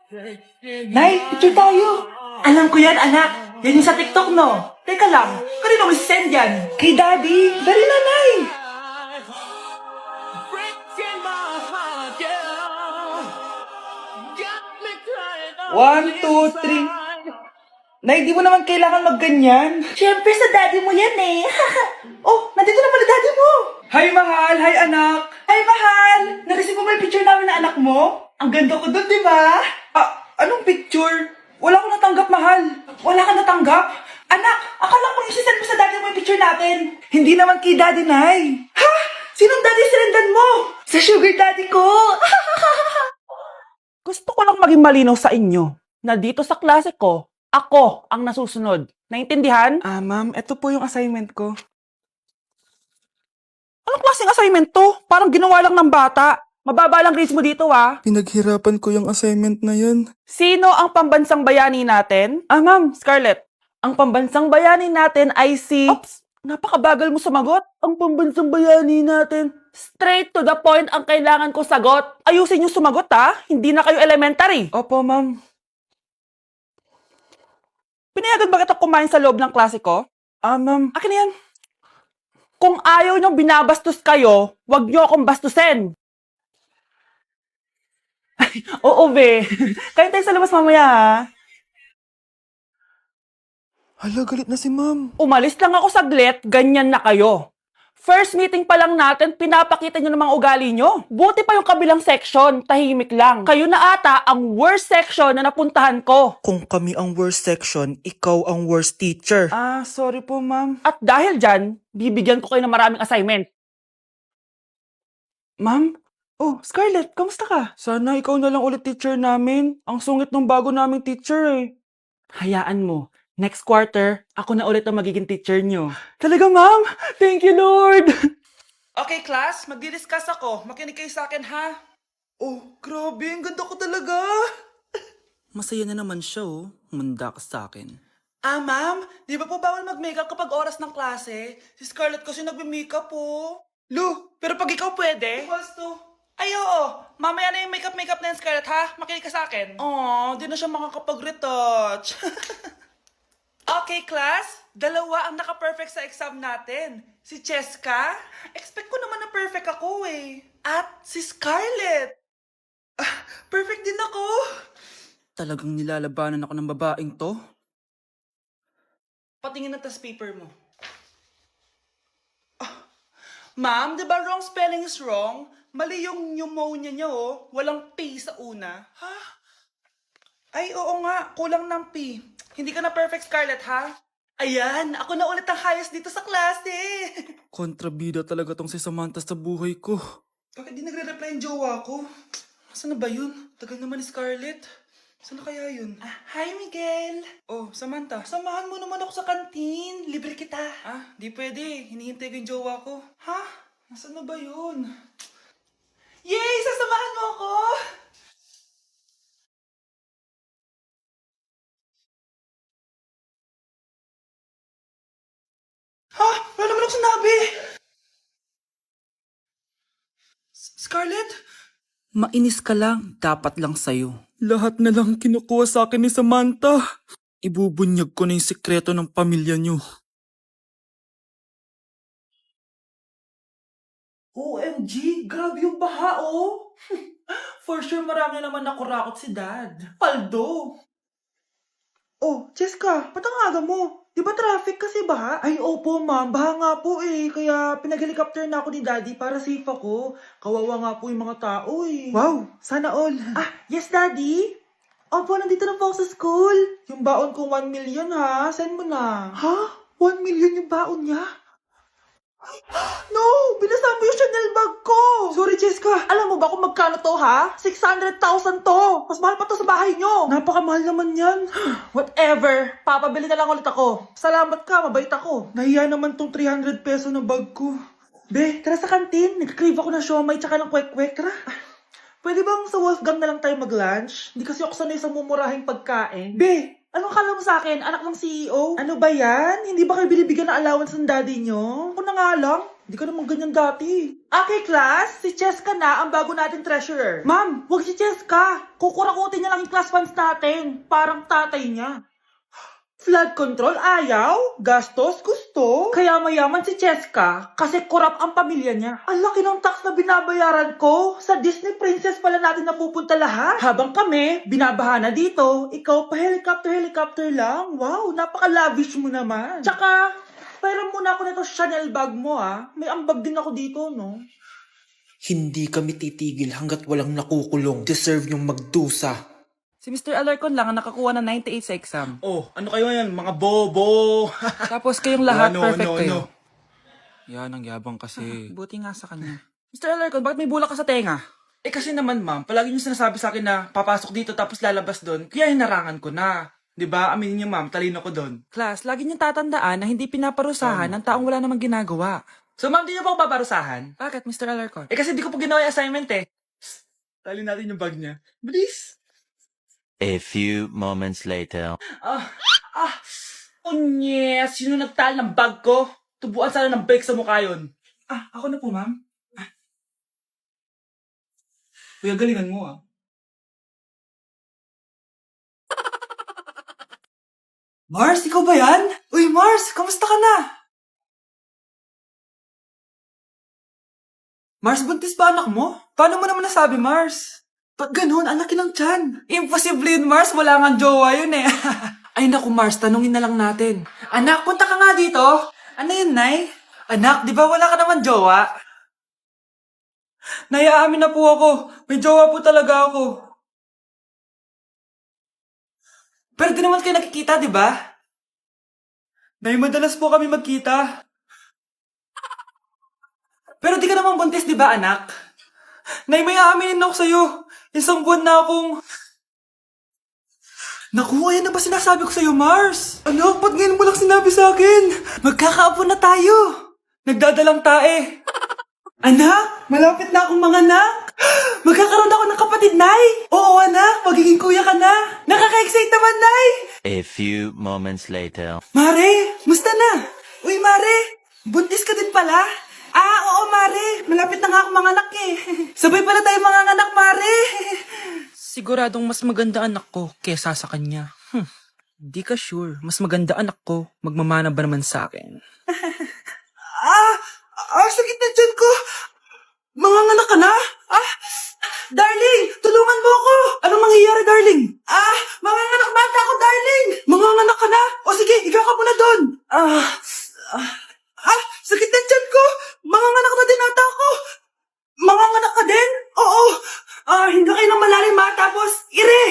Nay, picture tayo. Alam ko yan, anak. Yan yung sa TikTok, no? Teka lang, kanino mo send yan? Kay Daddy. Dali na, Nay. 1, 2, 3. Nay, di mo naman kailangan magganyan. Siyempre, sa daddy mo yan eh. Oh, nandito na pala daddy mo. Hi, mahal. Hi, anak. Hi, mahal. Nareceive mo ba yung picture namin na anak mo? Ang ganda ko dun, di ba? Anong picture? Wala ko natanggap, mahal. Wala ka natanggap? Anak, akala ko isisend mo sa daddy mo yung picture natin. Hindi naman kay daddy, Nay. Ha? Sinong daddy sirendan mo? Sa sugar daddy ko. Gusto ko lang maging malinaw sa inyo na dito sa klase ko, ako ang nasusunod. Naintindihan? Ma'am, ito po yung assignment ko. Anong klaseng assignment to? Parang ginawa lang ng bata. Mababa lang grades mo dito, ah. Pinaghirapan ko yung assignment na yan. Sino ang pambansang bayani natin? Ma'am, Scarlett. Ang pambansang bayani natin ay si... Oops! Napakabagal mo sumagot. Ang pambansang bayani natin. Straight to the point ang kailangan ko sagot. Ayusin yung sumagot, ha? Hindi na kayo elementary. Opo, ma'am. Pinayagan ba kita kumain sa loob ng klase ko? Ma'am. Akin na yan. Kung ayaw niyong binabastos kayo, wag niyo akong bastusin. Oo, be. Kain tayo sa labas mamaya, ha? Hala, galit na si ma'am. Umalis lang ako saglit, ganyan na kayo. First meeting pa lang natin, pinapakita nyo ng mga ugali nyo. Buti pa yung kabilang section, tahimik lang. Kayo na ata ang worst section na napuntahan ko. Kung kami ang worst section, ikaw ang worst teacher. Sorry po, ma'am. At dahil dyan, bibigyan ko kayo ng maraming assignment. Ma'am? Oh, Scarlett, kamusta ka? Sana ikaw na lang ulit teacher namin. Ang sungit ng bago naming teacher eh. Hayaan mo. Next quarter, ako na ulit ang magiging teacher nyo. Talaga, ma'am? Thank you, Lord! Okay, class. Magdi-discuss ako. Makinig kayo sa akin, ha? Oh, grabe. Ang ganda ko talaga. Masaya na naman siya, oh. Manda ka sa akin. Ma'am, di ba po bawal mag-makeup kapag oras ng klase? Si Scarlett kasi nagme-makeup po. Lu, pero pag ikaw pwede? Equals to. Ay, oo. Mamaya na yung makeup na yan, Scarlett, ha? Makinig ka sa akin. Di na siya makakapag-retouch. Okay, class. Dalawa ang naka-perfect sa exam natin. Si Cheska. Expect ko naman na perfect ako eh. At si Scarlett. Perfect din ako. Talagang nilalabanan ako ng babaeng to? Patingin na test paper mo. Ma'am, di ba wrong spelling is wrong? Mali yung pneumonia niya, oh. Walang P sa una. Ha? Ay, oo nga. Kulang ng P. Hindi ka na perfect, Scarlett, ha? Ayan, ako na ulit ang highest dito sa klase. Kontrabida talaga tong si Samantha sa buhay ko. Bakit di nagre-reply yung jowa ko? Saan na ba yun? Tagal naman ni Scarlett. Saan na kaya yun? Hi, Miguel. Oh, Samantha, samahan mo naman ako sa kantin. Libre kita. Di pwede. Hinihintay ko yung jowa ko. Ha? Nasaan na ba yun? Yay! Sasamahan mo ako! Ha? Wala naman ako sinabi! Scarlett? Mainis ka lang, dapat lang sa'yo. Lahat na lang kinukuha sa akin ni Samantha. Ibubunyag ko na yung sikreto ng pamilya niyo. OMG, grabe yung baha, oh. For sure, marami naman nakurakot si Dad. Paldo. Oh, Cheska, ba't ang aga mo? Di ba traffic kasi baha? Ay, opo, ma'am. Baha nga po eh. Kaya pinag-helicopter na ako ni Daddy para safe ako. Kawawa nga po yung mga tao eh. Wow, sana all. Yes, Daddy? Opo, nandito na po ako sa school. Yung baon ko 1 million ha. Send mo na. Ha? 1 million yung baon niya? No! Binasa mo yung Chanel bag ko! Sorry, Cheska. Alam mo ba kung magkano to, ha? 600,000 to! Mas mahal pa to sa bahay nyo! Napakamahal naman yan. Whatever. Papabili na lang ulit ako. Salamat ka, mabait ako. Nahiya naman tong 300 peso na bag ko. Be, tara sa kantin. Nag-crave ako ng siomay tsaka ng kwek-kwek. Tara. Pwede bang sa Wolfgang na lang tayo mag-lunch? Hindi kasi ako sanay sa mumurahing pagkain. Be, anong kala mo sa akin? Anak ng CEO? Ano ba yan? Hindi ba kayo binibigyan ng allowance ng daddy nyo? Ako na nga lang. Hindi ka naman ganyan dati. Okay, class. Si Cheska na ang bago nating treasurer. Ma'am, huwag si Cheska. Kukurakutin niya lang yung class funds natin. Parang tatay niya. Flood control, ayaw. Gastos, gusto. Kaya mayaman si Cheska kasi korap ang pamilya niya. Ang laki ng tax na binabayaran ko. Sa Disney Princess pala natin napupunta lahat. Habang kami, binabaha na dito. Ikaw pa helicopter lang. Wow, napaka-lavish mo naman. Tsaka, pairam muna ako nito Chanel bag mo May ambag din ako dito, no? Hindi kami titigil hanggat walang nakukulong. Deserve yung magdusa. Si Mr. Alarcon lang ang nakakuha ng 98 sa exam. Oh, ano kayo yan? Mga bobo! Tapos kayong lahat perfect kayo. Yan, ang yabang kasi. Buti nga sa kanya. Mr. Alarcon, bakit may bulak ka sa tenga? Eh kasi naman ma'am, palagi niyo sinasabi sa akin na papasok dito tapos lalabas doon, kaya hinarangan ko na. 'Di ba? Aminin niyo ma'am, talino ko doon. Class, lagi niyong tatandaan na hindi pinaparusahan ng taong wala namang ginagawa. So ma'am, di niyo po ako paparusahan? Bakit, Mr. Alarcon? Eh kasi di ko po ginawa yung assignment eh. Psst, tali natin yung bag niya. Bilis! A few moments later. Unyes! Sino nagtal ng bag ko? Tubuan sana ng bake sa mukha yun. Ako na po ma'am. Kuya, galingan mo Mars, ikaw ba yan? Uy, Mars, kamusta ka na? Mars, buntis ba anak mo? Paano mo naman nasabi, Mars? Ba't ganun? Ang laki ng tiyan. Imposible yun, Mars. Wala nga jowa yun eh. Ay naku, Mars, tanungin na lang natin. Anak, punta ka nga dito. Ano yun, Nay? Anak, di ba wala ka naman jowa? Nay, aamin na po ako. May jowa po talaga ako. Pero di naman kayo nakikita, di ba? Nay, madalas po kami magkita. Pero di ka naman buntis, di ba, anak? Nay, may aaminin ako sa'yo. Isang buwan na akong... Naku, ayan na ba sinasabi ko sa'yo, Mars? Anak, ba't ngayon mo lang sinabi sa akin? Magkakaapo na tayo. Nagdadalang tae. Anak, malapit na akong manganak. Magkakaroon ako ng kapatid, Nay. Oo, anak, magiging kuya ka na. Nakaka-excite naman, Nay. A few moments later. Mare, musta na? Uy, Mare, buntis ka din pala? Oo, Mare. Malapit na nga akong manganak eh. Sabay pala tayo manganganak, Mare. Siguradong mas maganda anak ko kesa sa kanya. Di ka sure. Mas maganda anak ko. Magmamana ba naman sa akin? Sakit na dyan ko. Manganganak ka na? Darling, tulungan mo ako. Anong mangyayari, darling? Manganganak bata ako, darling. Manganganak ka na? O sige, ikaw ka muna doon. Sakit na dyan ko. Manganganak na din ata ako. Manganganak ka din? Oo. Hindi kayo ng malalim tapos ire.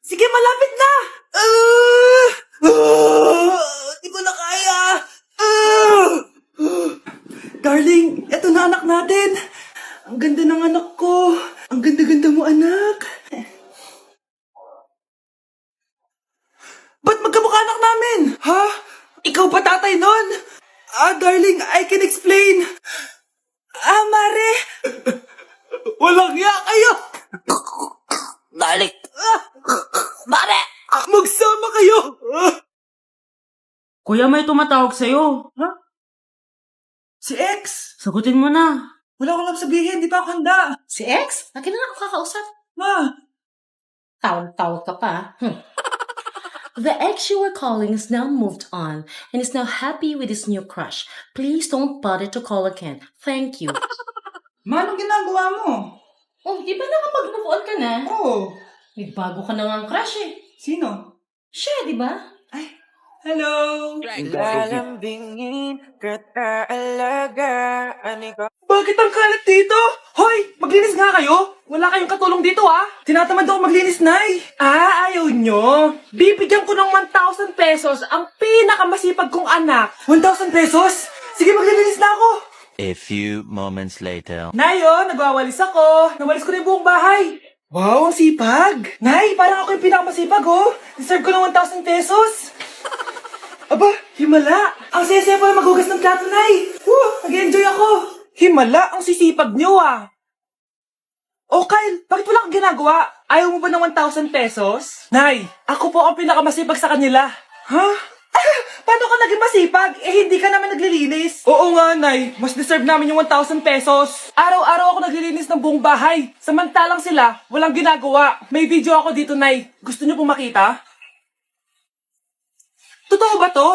Sige, malapit na. Di ko na kaya. Darling, eto na anak natin. Ang ganda ng anak ko. Ang ganda-ganda mo, anak. Ba't magkamukha anak namin? Ha? Ikaw ba tatay nun? Darling, I can explain. Mare. Walang ya kayo. Darling! Mare! Magsama kayo. Kuya, may tumatawag sa'yo. Si X. Sagutin mo na. Wala ko lang sabihin, di pa ako handa. Si X? Akin na ako kakausap. Ma. Tawag-tawag ka pa. The ex you were calling is now moved on and is now happy with his new crush. Please don't bother to call again. Thank you. Ma, anong ginagawa mo? Oh, di ba nakapag-move on ka na? Oh. May bago ka na nga crush eh. Sino? Siya, di ba? Hello. Lalambingin kita alagaan ikaw. Bakit ang kalat dito? Hoy, maglinis nga kayo. Wala kayong katulong dito Tinatamad ako maglinis, Nay. Ayaw nyo. Bibigyan ko ng 1,000 pesos ang pinakamasipag kong anak. 1,000 pesos? Sige, maglilinis na ako. A few moments later. Nay, nagwawalis ako. Nawalis ko na yung buong bahay. Wow, ang sipag. Nay, parang ako yung pinakamasipag, Deserve ko ng 1,000 pesos. Aba, himala. Ang saya-saya pala maghugas ng plato, Nay. Nag-enjoy ako. Himala, ang sisipag nyo, Oh, Kyle, bakit wala kang ginagawa? Ayaw mo ba ng 1,000 pesos? Nay, ako po ang pinakamasipag sa kanila. Ha? Paano ka naging masipag? Eh, hindi ka naman naglilinis. Oo nga, Nay. Mas deserve namin yung 1,000 pesos. Araw-araw ako naglilinis ng buong bahay. Samantalang sila, walang ginagawa. May video ako dito, Nay. Gusto niyo pong makita? Totoo ba to?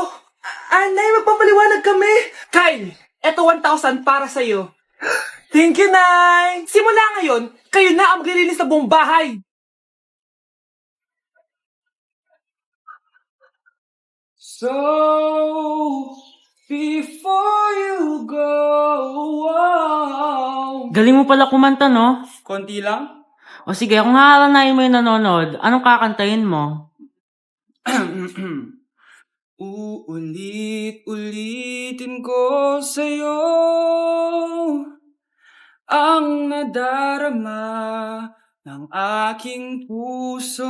Nay, magpapaliwanag kami. Kyle, eto 1,000 para sa'yo. Thank you, Nay. Simula ngayon, kayo na ang maglilinis ng buong bahay. So, before you go, Galing mo pala kumanta, no? konti lang. O sige, kung haalanayin mo yung nanonood, anong kakantahin mo? Uulit-ulitin ko sa'yo ang nadarama ng aking puso.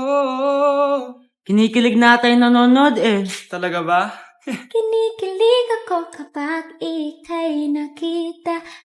Kinikilig na tayo nanonood eh. Talaga ba? Kinikilig ako kapag ika'y nakita.